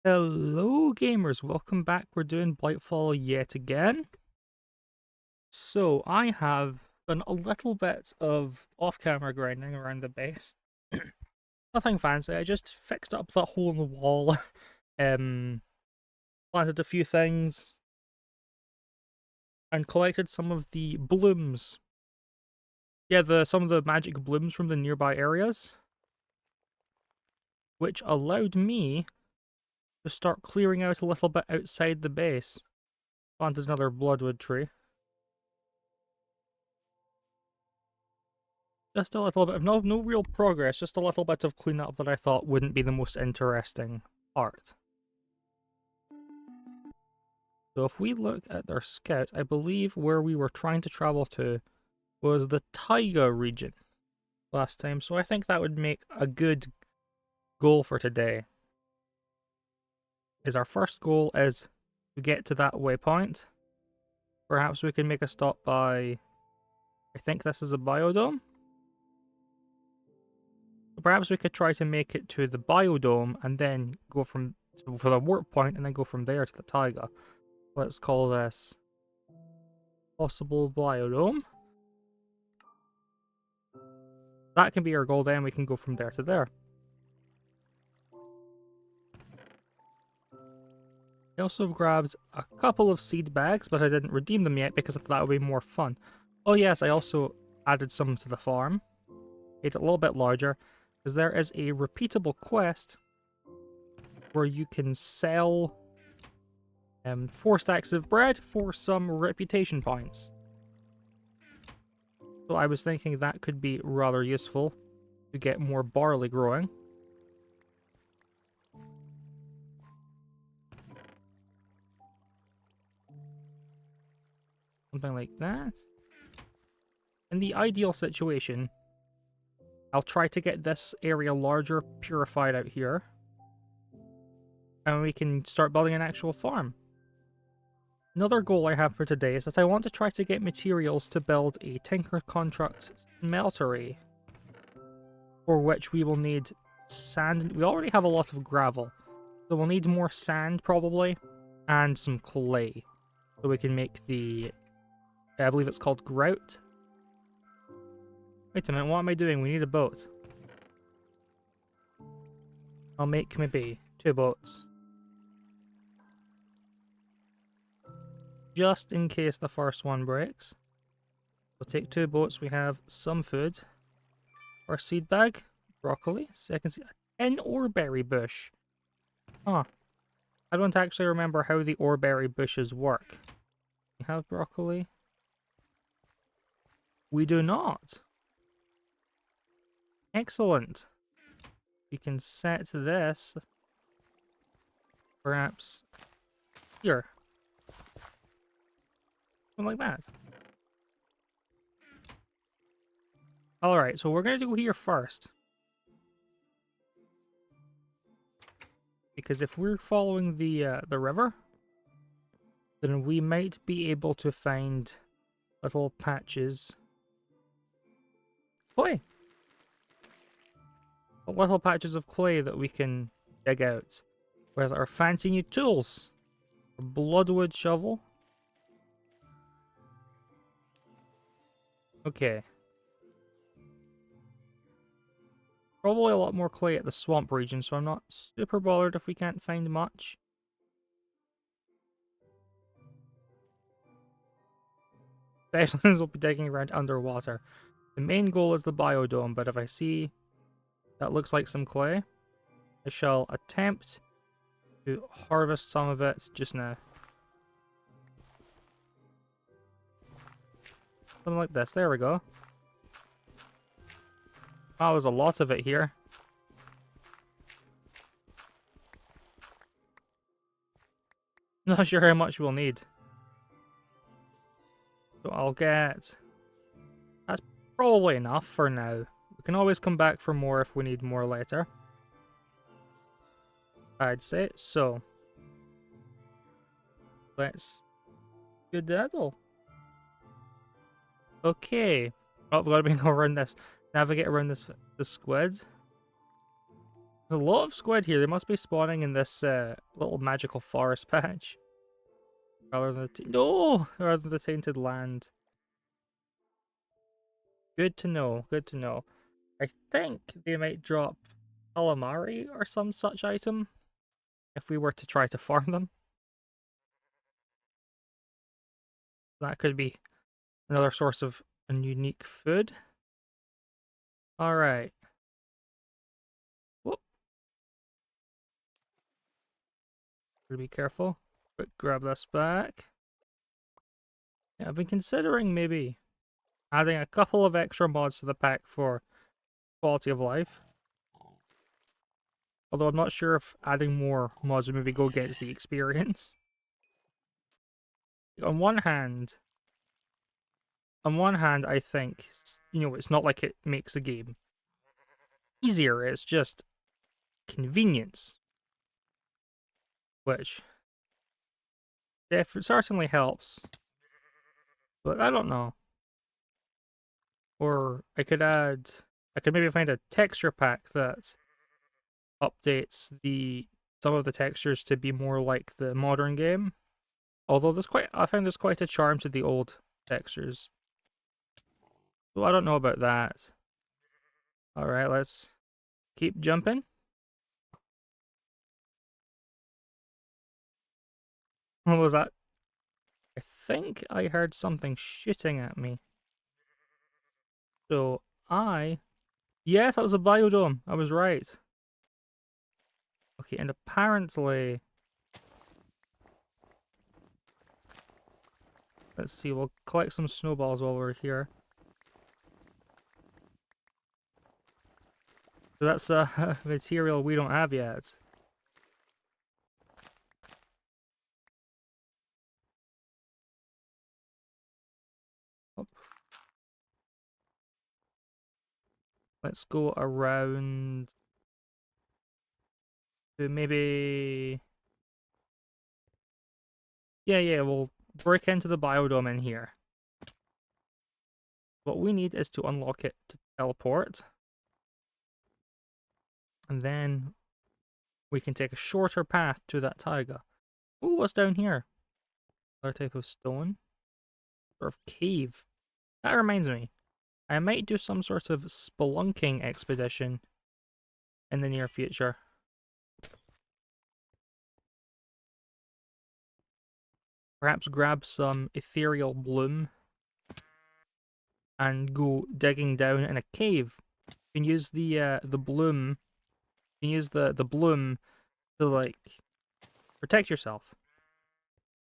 Hello gamers, welcome back. We're doing Blightfall yet again. So I have done a little bit of off-camera grinding around the base. Nothing fancy, I just fixed up that hole in the wall, planted a few things, and collected some of the blooms. Yeah, some of the magic blooms from the nearby areas, which allowed me to start clearing out a little bit outside the base. Planted another bloodwood tree. Just a little bit of no real progress, just a little bit of cleanup that I thought wouldn't be the most interesting part. So if we look at our scout, I believe where we were trying to travel to was the Taiga region last time, so I think that would make a good goal for today. Our first goal is to get to that waypoint. Perhaps we can make a stop by, I think this is a biodome? Perhaps we could try to make it to the biodome and then go for the warp point and then go from there to the taiga. Let's call this possible biodome. That can be our goal, then we can go from there to there. I also grabbed a couple of seed bags, but I didn't redeem them yet because that would be more fun. Oh yes, I also added some to the farm. Made it a little bit larger, because there is a repeatable quest where you can sell 4 stacks of bread for some reputation points. So I was thinking that could be rather useful to get more barley growing. Something like that. In the ideal situation, I'll try to get this area larger, purified out here. And we can start building an actual farm. Another goal I have for today is that I want to try to get materials to build a Tinkers Construct Smeltery, for which we will need sand. We already have a lot of gravel, so we'll need more sand probably, and some clay, so we can make the, I believe it's called grout. Wait a minute, what am I doing? We need a boat. I'll make maybe 2 boats. Just in case the first one breaks. We'll take 2 boats, we have some food. Our seed bag, broccoli, second seed, an oreberry bush. Huh. I don't actually remember how the oreberry bushes work. We have broccoli. We do not. Excellent. We can set this perhaps here. Something like that. Alright, so we're going to go here first. Because if we're following the river, then we might be able to find little patches. Clay! Little patches of clay that we can dig out with our fancy new tools. A bloodwood shovel. Okay. Probably a lot more clay at the swamp region, so I'm not super bothered if we can't find much. Especially since we'll be digging around underwater. The main goal is the biodome, but if I see that looks like some clay, I shall attempt to harvest some of it just now. Something like this. There we go. Wow, there's a lot of it here. Not sure how much we'll need. So I'll get... That's probably enough for now. We can always come back for more if we need more later, I'd say. So let's skedaddle. Okay. Oh, we've got to go around this. Navigate around this squid. There's a lot of squid here. They must be spawning in this little magical forest patch. Rather than rather than the tainted land. Good to know, good to know. I think they might drop calamari or some such item if we were to try to farm them. That could be another source of a unique food. Alright. Whoop. Be careful. Quick, grab this back. Yeah, I've been considering maybe adding a couple of extra mods to the pack for quality of life. Although I'm not sure if adding more mods would maybe go against the experience. On one hand, I think, you know, it's not like it makes the game easier, it's just convenience. Which certainly helps. But I don't know. Or I could maybe find a texture pack that updates some of the textures to be more like the modern game. Although I find there's quite a charm to the old textures. So I don't know about that. Alright, let's keep jumping. What was that? I think I heard something shooting at me. So yes, that was a biodome. I was right. Okay, and apparently, let's see, we'll collect some snowballs while we're here. So that's a material we don't have yet. Oh. Let's go around to maybe... Yeah, we'll break into the biodome in here. What we need is to unlock it to teleport. And then we can take a shorter path to that taiga. Ooh, what's down here? Another type of stone. Sort of cave. That reminds me. I might do some sort of spelunking expedition in the near future. Perhaps grab some ethereal bloom and go digging down in a cave. You can use the bloom. You can use the bloom to like protect yourself.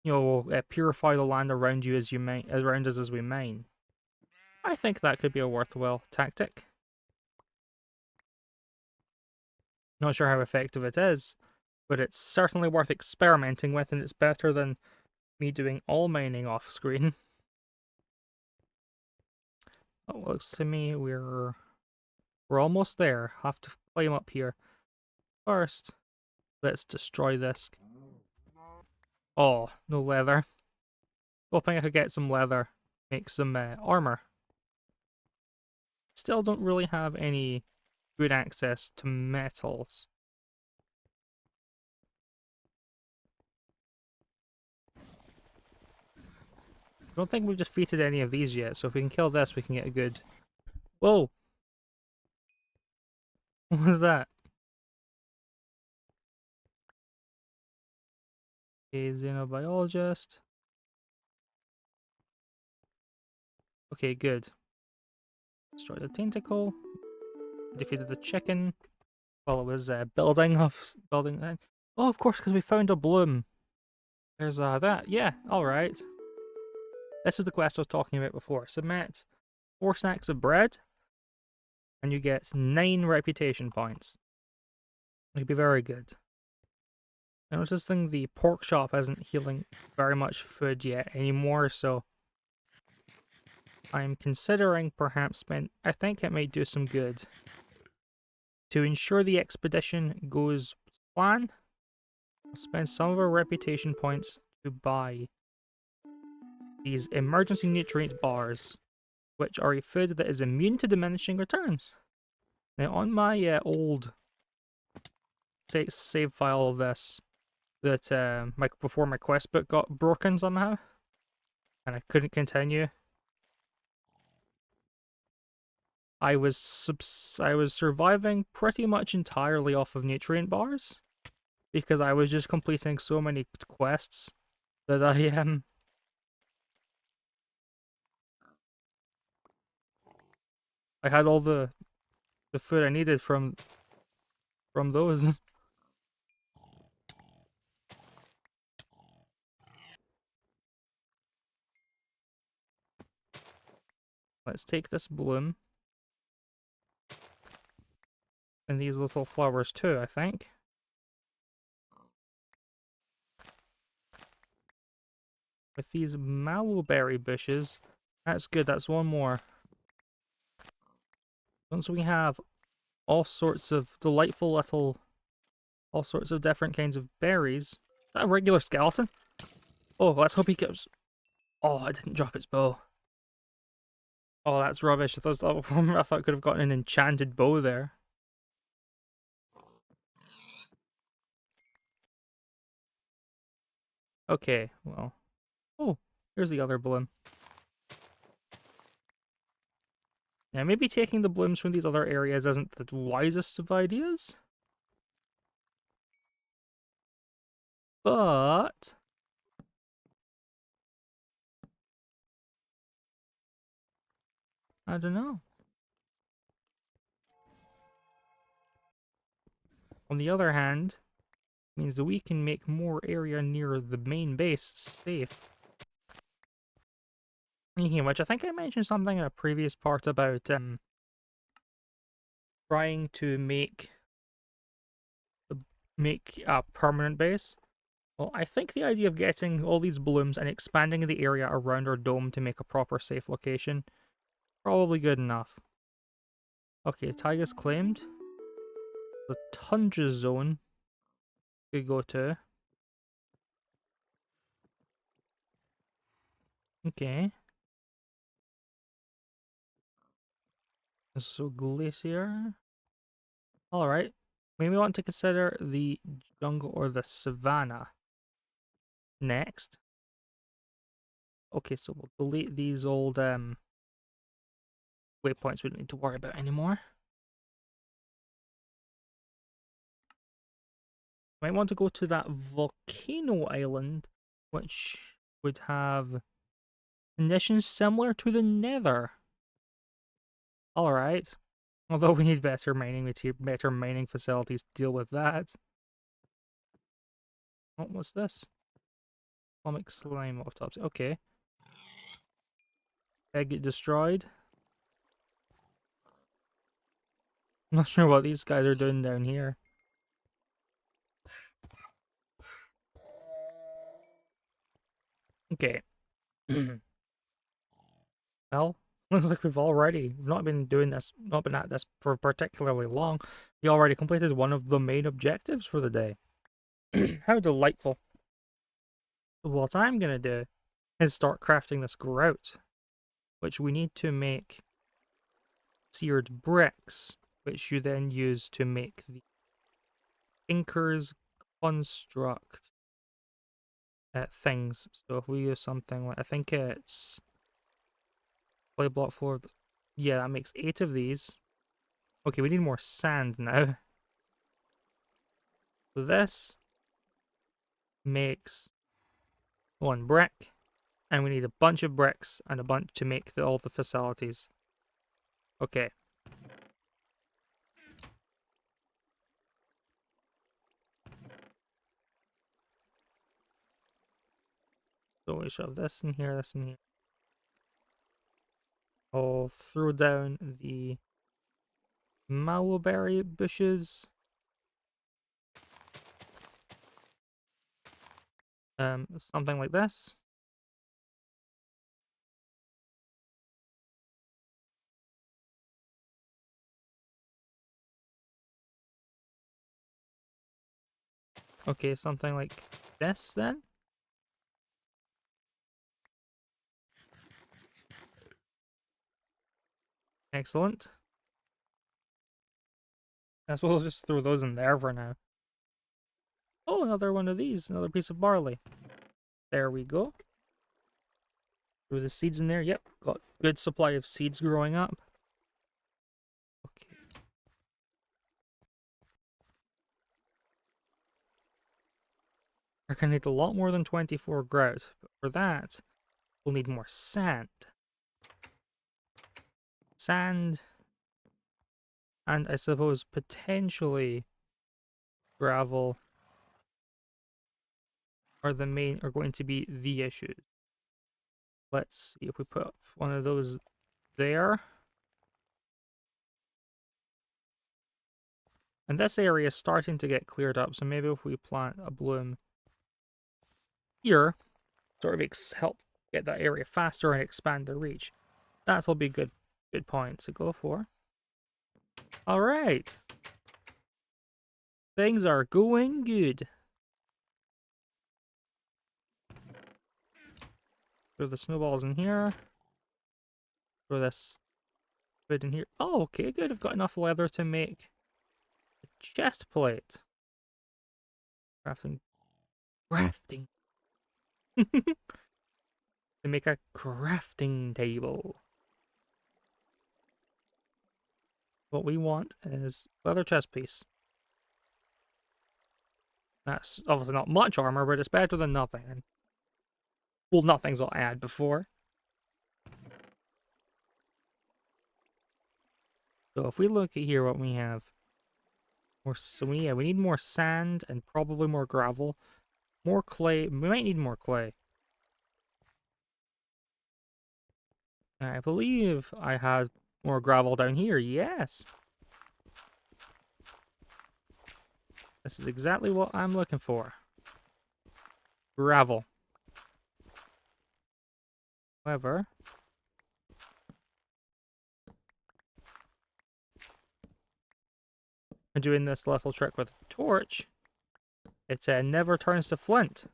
You know, purify the land around you as you mine, around us as we mine. I think that could be a worthwhile tactic. Not sure how effective it is, but it's certainly worth experimenting with, and it's better than me doing all mining off screen. Oh, looks to me we're almost there. Have to climb up here. First, let's destroy this. Oh, no leather. Hoping I could get some leather, make some armor. Still don't really have any good access to metals. I don't think we've defeated any of these yet, so if we can kill this, we can get a good... Whoa! What was that? Okay, xenobiologist. Okay, good. Destroy the tentacle. Defeated the chicken while it was building. Oh, of course, because we found a bloom. There's that. Yeah, alright. This is the quest I was talking about before. Submit 4 stacks of bread, and you get 9 reputation points. It could be very good. I was just thinking the pork shop isn't healing very much food yet anymore, so I'm considering perhaps I think it might do some good. To ensure the expedition goes to plan, I'll spend some of our reputation points to buy these emergency nutrient bars, which are a food that is immune to diminishing returns. Now, on my old save file of this that before my quest book got broken somehow, and I couldn't continue. I was surviving pretty much entirely off of nutrient bars because I was just completing so many quests that I had all the food I needed from those. Let's take this bloom and these little flowers too, I think. With these mallowberry bushes, that's good, that's one more. Once we have all sorts of delightful little, all sorts of different kinds of berries. Is that a regular skeleton? Oh, let's hope he goes. Oh, it didn't drop its bow. Oh, that's rubbish. I thought I could have gotten an enchanted bow there. Okay, well. Oh, here's the other bloom. Now, maybe taking the blooms from these other areas isn't the wisest of ideas. But I don't know. On the other hand, means that we can make more area near the main base safe. Speaking of which, I think I mentioned something in a previous part about trying to make a permanent base. Well, I think the idea of getting all these blooms and expanding the area around our dome to make a proper safe location probably good enough. Okay, Tiger's claimed. The tundra zone we go to. Okay. So glacier. Alright. Maybe we want to consider the jungle or the savannah next. Okay, so we'll delete these old waypoints we don't need to worry about anymore. Might want to go to that volcano island, which would have conditions similar to the Nether. Alright. Although we need better mining facilities to deal with that. What was this? Comic slime autopsy. Okay. Egg get destroyed. I'm not sure what these guys are doing down here. Okay. Well, looks like we've not been at this for particularly long. We already completed one of the main objectives for the day. How delightful. What I'm gonna do is start crafting this grout, which we need to make seared bricks, which you then use to make the Tinkers Construct things. So if we use something like, I think it's clay block floor. Yeah, that makes 8 of these. Okay, we need more sand now. So this makes 1 brick, and we need a bunch of bricks and a bunch to make all the facilities. Okay. So we shove this in here, this in here. I'll throw down the mallowberry bushes. Something like this. Okay, something like this then. Excellent. Guess we'll just throw those in there for now. Oh, another one of these, another piece of barley. There we go. Throw the seeds in there. Yep, got good supply of seeds growing up. Okay. We're gonna need a lot more than 24 grout, but for that, we'll need more sand. Sand, and I suppose potentially gravel are going to be the issues. Let's see if we put one of those there. And this area is starting to get cleared up, so maybe if we plant a bloom here, sort of help get that area faster and expand the reach. That'll be good point to go for. Alright. Things are going good. Throw the snowballs in here. Throw this wood in here. Oh, okay, good. I've got enough leather to make a chest plate. Crafting. To make a crafting table. What we want is leather chest piece. That's obviously not much armor, but it's better than nothing. And, well, nothing's what I had before. So if we look at here what we have. We need more sand and probably more gravel. More clay. We might need more clay. I believe I had more gravel down here. Yes. This is exactly what I'm looking for. Gravel. However, I'm doing this little trick with a torch. It never turns to flint.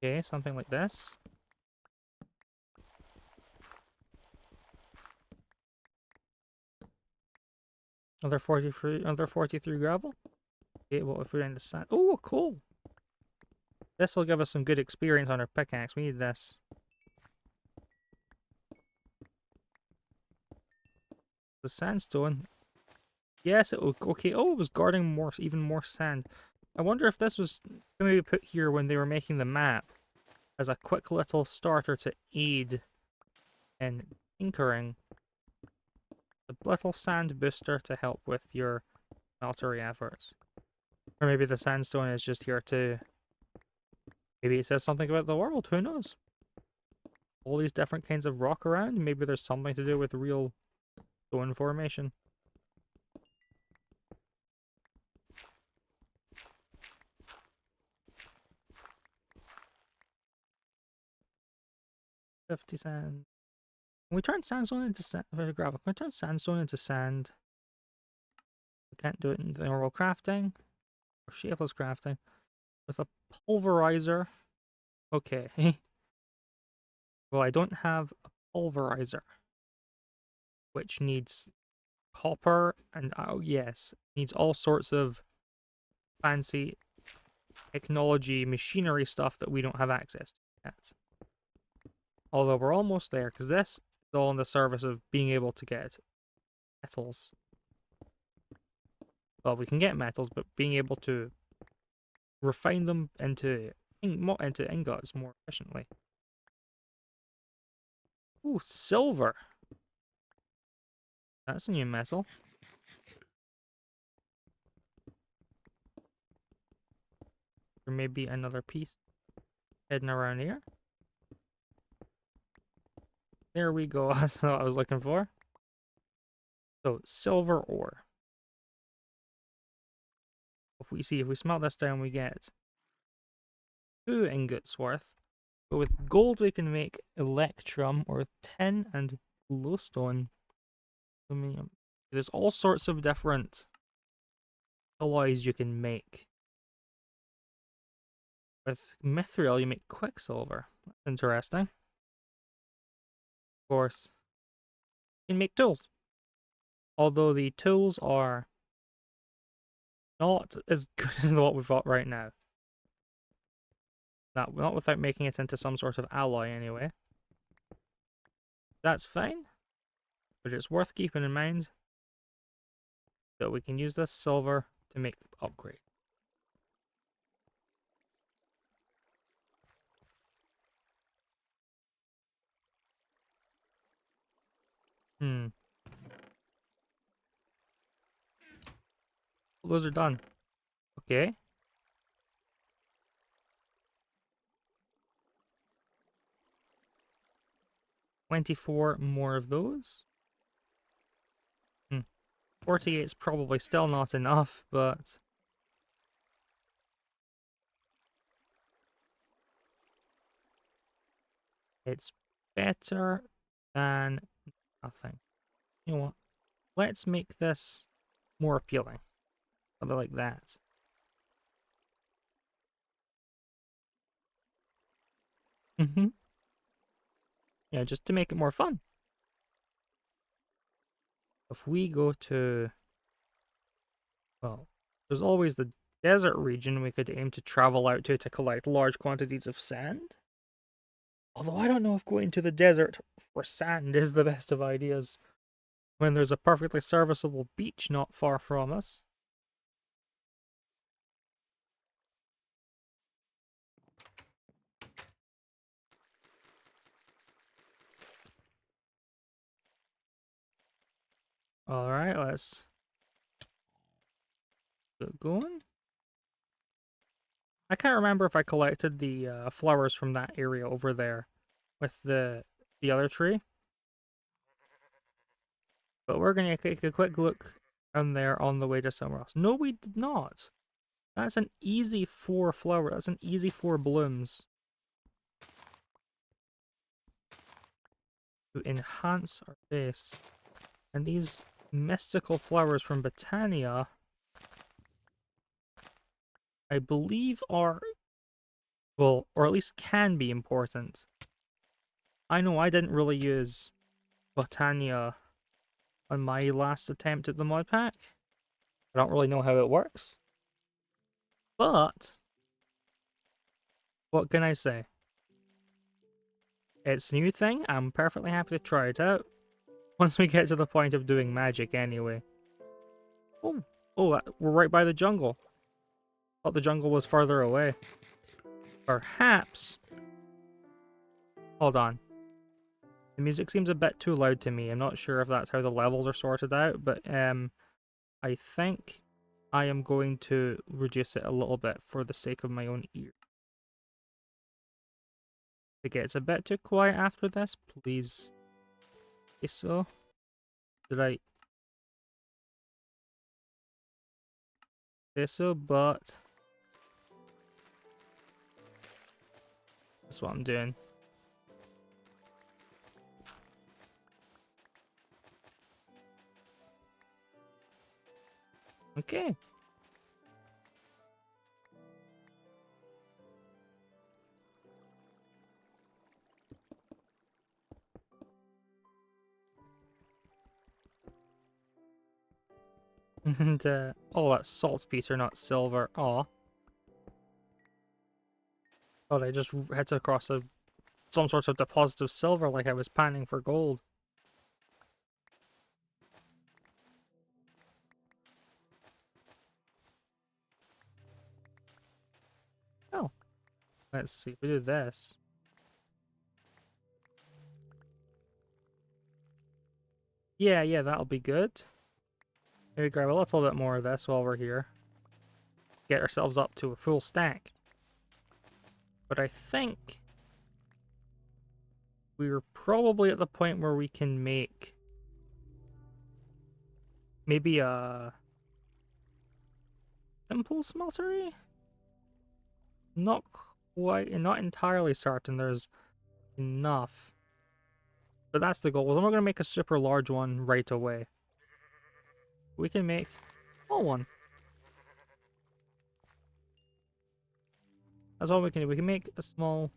Okay, something like this. Another 43 gravel. Okay, well, if we're in the sand. Oh, cool. This will give us some good experience on our pickaxe. We need this. The sandstone. Yes, it will. Okay. Oh, it was guarding even more sand. I wonder if this was maybe put here when they were making the map as a quick little starter to aid in tinkering. A little sand booster to help with your smeltery efforts. Or maybe the sandstone is just here to... Maybe it says something about the world, who knows? All these different kinds of rock around, maybe there's something to do with real stone formation. $50 sand. Can we turn sandstone into gravel? Can we turn sandstone into sand? We can't do it in normal crafting. Or shapeless crafting. With a pulverizer. Okay. Well, I don't have a pulverizer. Which needs copper and, oh yes, needs all sorts of fancy technology, machinery stuff that we don't have access to yet. Although we're almost there, because this is all in the service of being able to get metals. Well, we can get metals, but being able to refine them into ingots more efficiently. Ooh, silver. That's a new metal. There may be another piece heading around here. There we go. That's what I was looking for. So, silver ore. If we smelt this down, we get 2 ingots worth. But with gold, we can make electrum or tin and glowstone. Aluminum. There's all sorts of different alloys you can make. With mithril, you make quicksilver. That's interesting. course, you can make tools. Although the tools are not as good as what we've got right now. Not without making it into some sort of alloy anyway. That's fine, but it's worth keeping in mind that we can use this silver to make upgrade. Hmm. Well, those are done. Okay. 24 more of those. 48 is probably still not enough, but it's better than nothing. You know what? Let's make this more appealing. Something like that. Yeah, just to make it more fun. If we go to, well, there's always the desert region we could aim to travel out to collect large quantities of sand. Although I don't know if going to the desert for sand is the best of ideas when there's a perfectly serviceable beach not far from us. Alright, let's get going. I can't remember if I collected the flowers from that area over there with the other tree. But we're going to take a quick look down there on the way to somewhere else. No, we did not. That's an easy 4 flower. That's an easy 4 blooms. To enhance our base. And these mystical flowers from Botania, I believe are, well, or at least can be important. I know I didn't really use Botania on my last attempt at the modpack. I don't really know how it works. But, what can I say? It's a new thing, I'm perfectly happy to try it out. Once we get to the point of doing magic anyway. Oh, we're right by the jungle. Thought the jungle was further away. Perhaps. Hold on. The music seems a bit too loud to me. I'm not sure if that's how the levels are sorted out, but I think I am going to reduce it a little bit for the sake of my own ear. If it gets a bit too quiet after this, please say so. Did I say so? But that's what I'm doing. Okay. And, oh, that's saltpeter, not silver. Aw. Thought I just hit across some sort of deposit of silver like I was panning for gold. Oh. Let's see, if we do this. Yeah, that'll be good. Maybe grab a little bit more of this while we're here. Get ourselves up to a full stack. But I think we're probably at the point where we can make maybe a simple smeltery? Not quite, not entirely certain there's enough. But that's the goal. We're not going to make a super large one right away. We can make a small one. That's all we can do. We can make a small...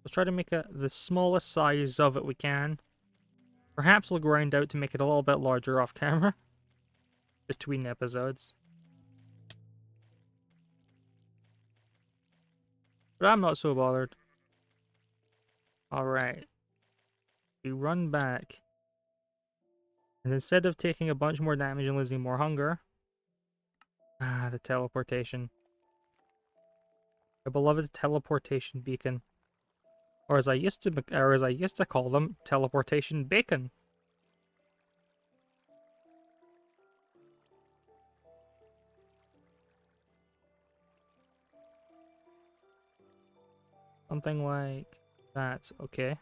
Let's try to make the smallest size of it we can. Perhaps we'll grind out to make it a little bit larger off camera between episodes. But I'm not so bothered. Alright. We run back. And instead of taking a bunch more damage and losing more hunger... the teleportation. A beloved teleportation beacon. Or as I used to call them, teleportation bacon. Something like that, okay.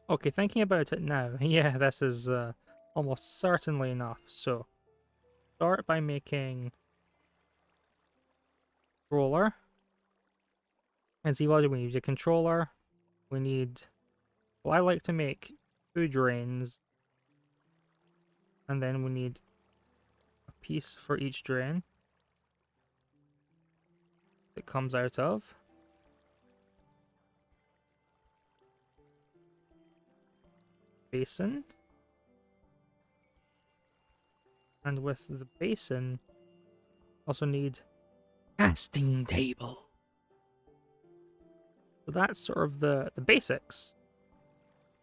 Okay, thinking about it now, yeah, this is almost certainly enough. So, start by making controller. And see, what do we need? A controller. We need... Well, I like to make 2 drains. And then we need a piece for each drain it comes out of. Basin. And with the basin, also need casting table. So that's sort of the basics.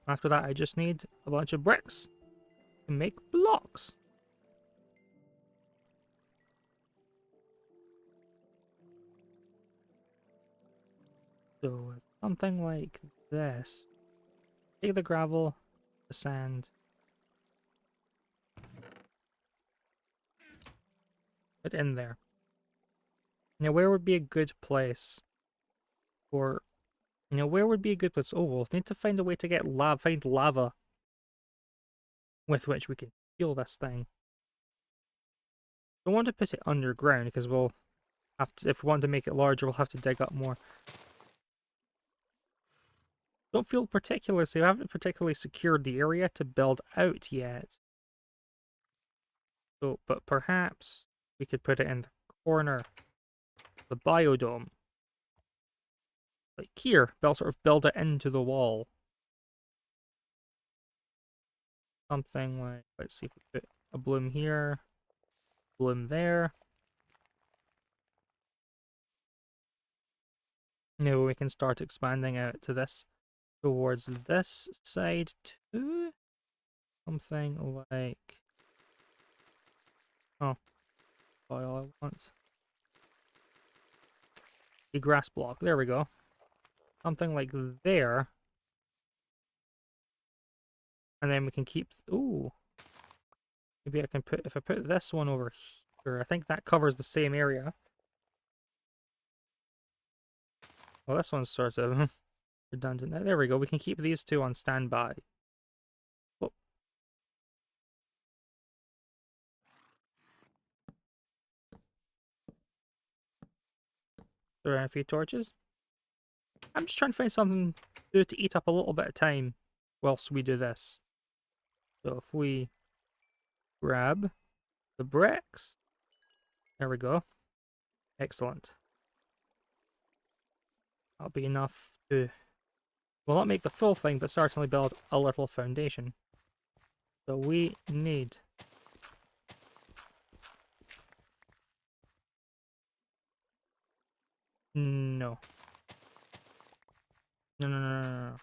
After that, I just need a bunch of bricks to make blocks. So something like this. Take the gravel, the sand, put in there. Now, where would be a good place for... where would be a good place? Oh, we'll need to find a way to get find lava with which we can fuel this thing. Don't want to put it underground because we'll have to, if we want to make it larger, we'll have to dig up more. Don't feel particularly safe. I haven't particularly secured the area to build out yet. So, but perhaps we could put it in the corner of the biodome. Like here, sort of build it into the wall. Something like, let's see if we put a bloom here, bloom there. Now we can start expanding out to this, towards this side too. Something like, oh, all I want. The grass block, there we go. Something like there. And then we can keep, ooh. Maybe I can put, if I put this one over here, I think that covers the same area. Well, this one's sort of redundant. There we go, we can keep these two on standby. Whoa. Throw in a few torches. I'm just trying to find something to eat up a little bit of time whilst we do this. So if we grab the bricks, there we go. Excellent. That'll be enough to, well, not make the full thing, but certainly build a little foundation. So we need no. No.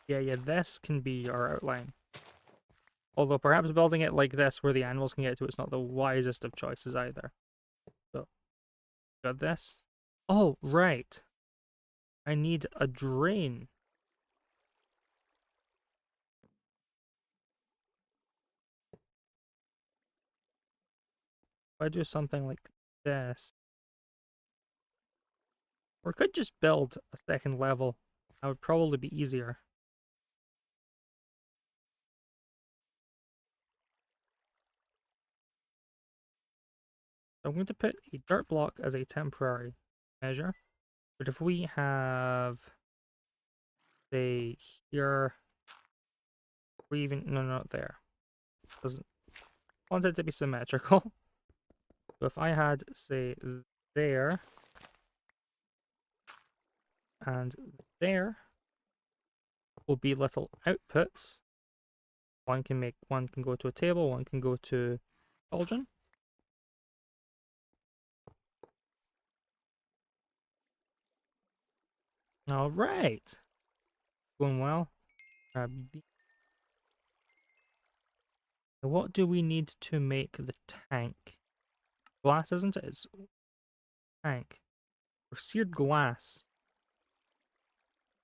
Yeah, this can be our outline. Although perhaps building it like this where the animals can get to it's not the wisest of choices either. So, got this. Oh, right. I need a drain. If I do something like this. Or I could just build a second level. That would probably be easier. I'm going to put a dirt block as a temporary measure. But if we have, say, here, or even, no, not there. Doesn't want it to be symmetrical. So if I had, say, there and there will be little outputs. One can go to a table, one can go to cauldron. All right, going well. What do we need to make the tank? Glass, isn't it? It's tank. Or seared glass.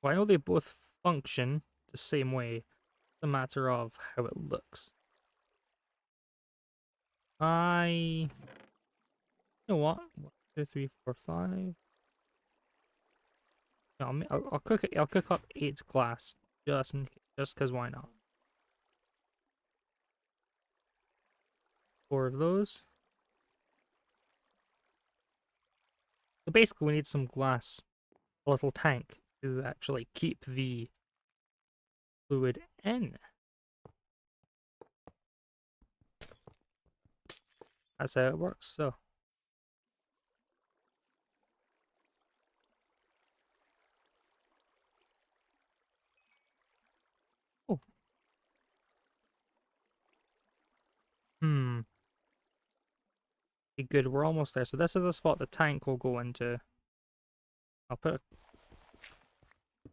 Well, I know they both function the same way. It's a matter of how it looks. You know what? 1, 2, 3, 4, 5. No, I'll cook it. I'll cook up 8 glass just because why not? 4 of those. So basically, we need some glass, a little tank to actually keep the fluid in. That's how it works. So. Oh. Okay, good. We're almost there. So this is the spot the tank will go into. I'll put a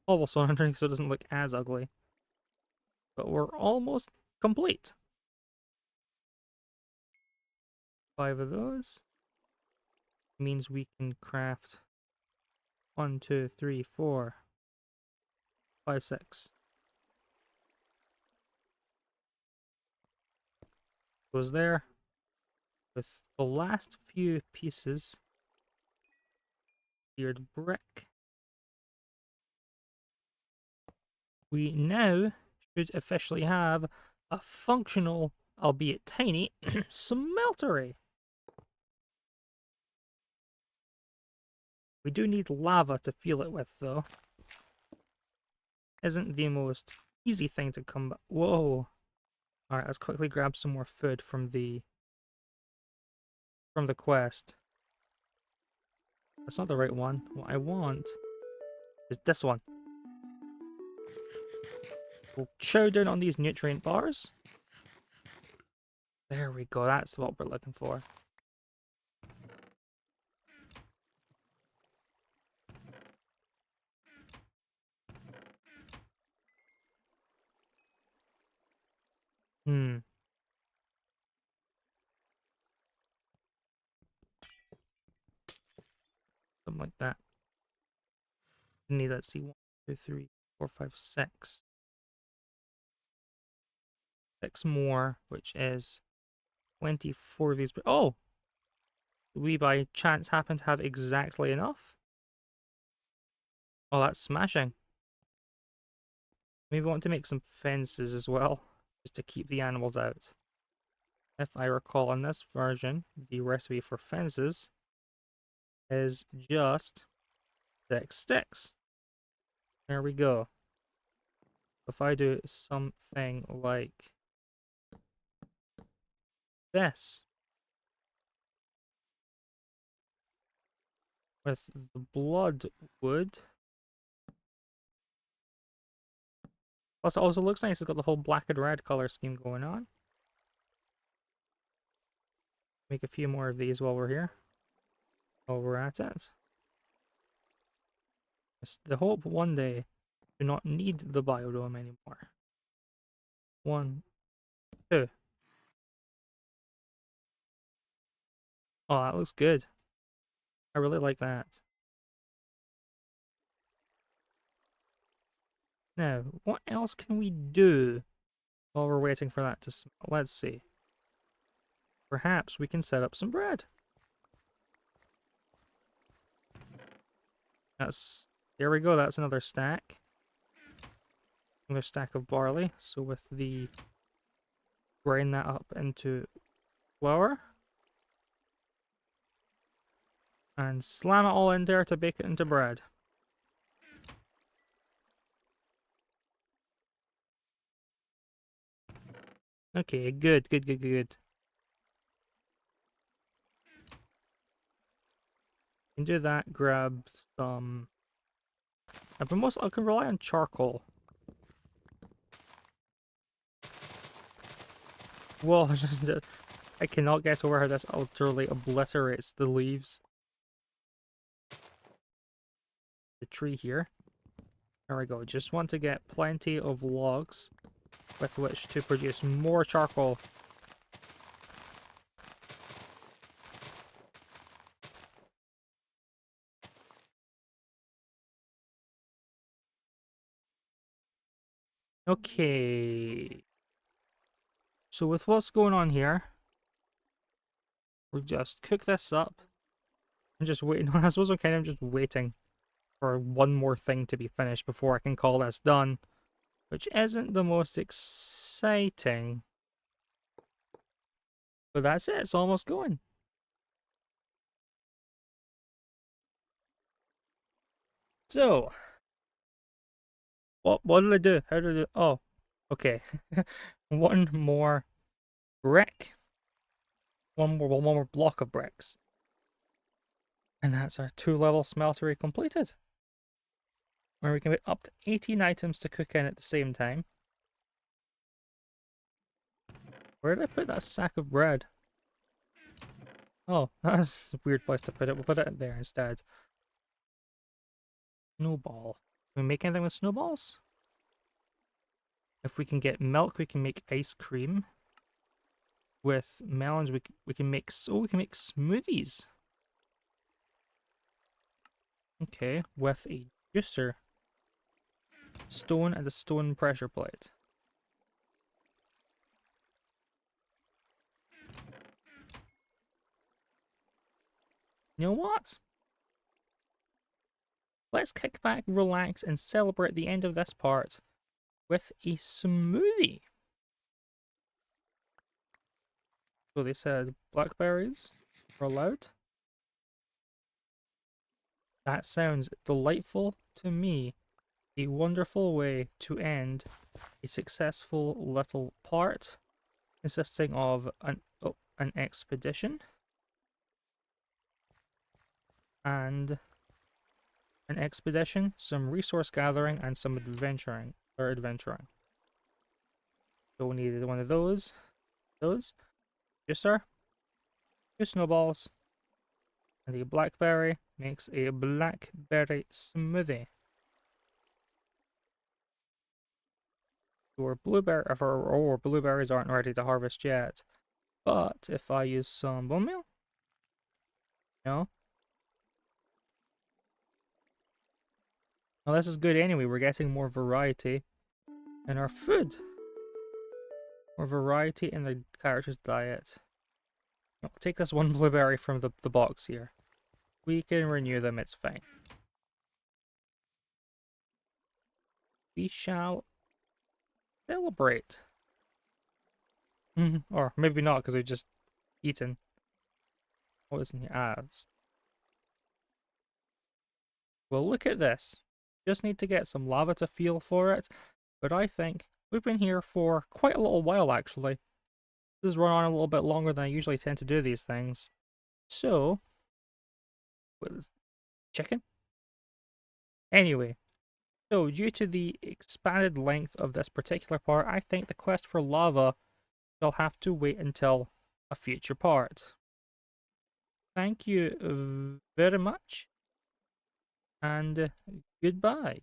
cobblestone underneath so it doesn't look as ugly. But we're almost complete. 5 of those means we can craft 1, 2, 3, 4, 5, 6. Goes there. With the last few pieces, seared brick, we now should officially have a functional, albeit tiny, smeltery. We do need lava to fuel it with, though. Isn't the most easy thing to come back. Whoa! Alright, let's quickly grab some more food from the quest. That's not the right one. What I want is this one. We'll chow down on these nutrient bars. There we go, that's what we're looking for. Something like that. Need, let's see, 1, 2, 3, 4, 5, 6. 6 more, which is 24 of these. Oh! Do we by chance happen to have exactly enough? Oh, that's smashing. Maybe I want to make some fences as well, just to keep the animals out. If I recall, in this version, the recipe for fences is just 6 sticks. There we go. If I do something like this with the blood wood. Plus, it also looks nice. It's got the whole black and red color scheme going on. Make a few more of these while we're here. While we're at it. It's the hope one day do not need the biodome anymore. 1, 2. Oh, that looks good. I really like that. Now, what else can we do while we're waiting for that to smell? Let's see. Perhaps we can set up some bread. There we go, that's another stack. Another stack of barley. So with the grind that up into flour. And slam it all in there to bake it into bread. Okay, good. Can do that, grab some... I can rely on charcoal. Whoa, I cannot get over how this utterly obliterates the leaves. The tree here. There we go. Just want to get plenty of logs with which to produce more charcoal. Okay. So with what's going on here, we'll just cook this up. I'm just waiting. I suppose I'm kind of just waiting for one more thing to be finished before I can call this done, which isn't the most exciting. But that's it. It's almost going. So, what did I do? How did I do? Oh, okay. One more brick. One more block of bricks. And that's our 2-level smeltery completed. Where we can put up to 18 items to cook in at the same time. Where did I put that sack of bread? Oh, that's a weird place to put it. We'll put it there instead. Snowball. Can we make anything with snowballs? If we can get milk, we can make ice cream. With melons, we can make smoothies. Okay, with a juicer. Stone and a stone pressure plate. You know what? Let's kick back, relax, and celebrate the end of this part with a smoothie. So they said blackberries are allowed. That sounds delightful to me. A wonderful way to end a successful little part consisting of an expedition and some resource gathering, and some adventuring. So we needed one of those. Yes, sir. 2 snowballs. And a blackberry makes a blackberry smoothie. Or blueberries aren't ready to harvest yet. But if I use some bone meal, no. Well, this is good anyway. We're getting more variety in our food. More variety in the character's diet. I'll take this one blueberry from the box here. We can renew them, it's fine. We shall celebrate. Or maybe not, because we've just eaten. What is in the ads? Well, look at this. Just need to get some lava to feel for it. But I think we've been here for quite a little while, actually. This has run on a little bit longer than I usually tend to do these things. So, chicken? Anyway, so due to the expanded length of this particular part, I think the quest for lava shall have to wait until a future part. Thank you very much, and goodbye.